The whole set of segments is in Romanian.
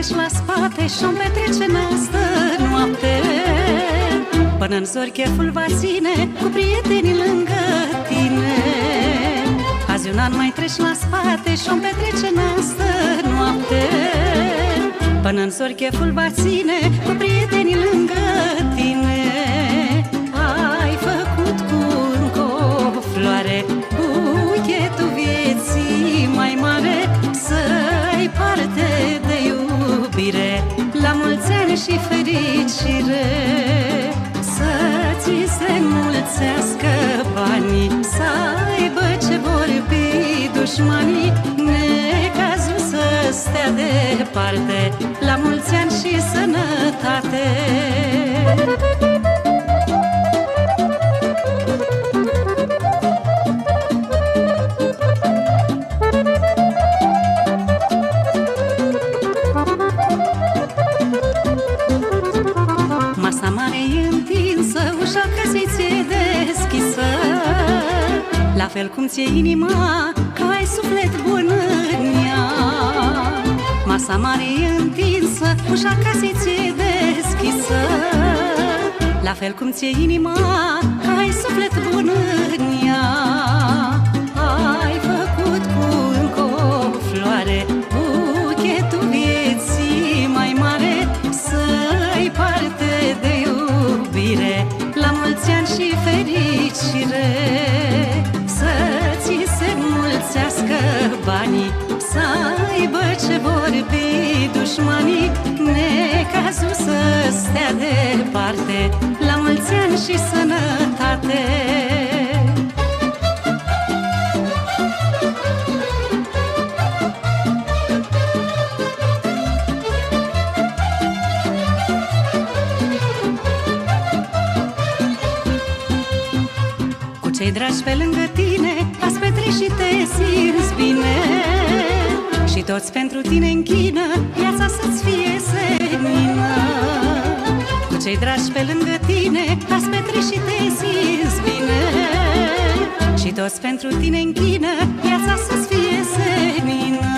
treci la spate și-o petrece în astă noapte. Până-n zori cheful va ține cu prietenii lângă tine. Azi un an mai treci la spate și-o petrece în astă noapte. Până-n zori cheful va ține cu prietenii lângă tine. Ai făcut cu încă o floare buchetul vieții mai mare, să-i parte de iubire, la mulți ani și fericire. Să ți se înmulțească banii, să aibă ce vorbi dușmanii, necazul să stea departe, la mulți ani și sănătate. Masa mare e întinsă, ușa casei ți-e deschisă, la fel cum ți-e inima, că ai suflet bun în ea. Masa mare e întinsă, ușa casei ți-e deschisă, la fel cum ți-e inima, că ai suflet bun în ea. Ai făcut cu încă o floare buchetul vieții mai mare, să-i parte de iubire, la mulți ani și fericire. Să ți se înmulțească banii, să aibă ce vorbi dușmanii, necazul să stea departe, la mulți ani și sănătate. Cei dragi pe lângă tine ați petreci și te simți bine, și toți pentru tine închină viața să-ți fie senină. Cu cei dragi pe lângă tine ați petreci și te simți bine, și toți pentru tine închină viața să-ți fie senină.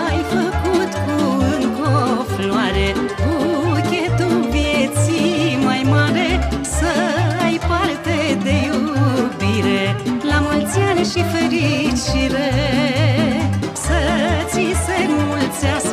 Ai făcut cu încă o floare buchetul vieții mai mare, să ai parte de iubire, la mulți ani și fericire. Să ți se înmulțească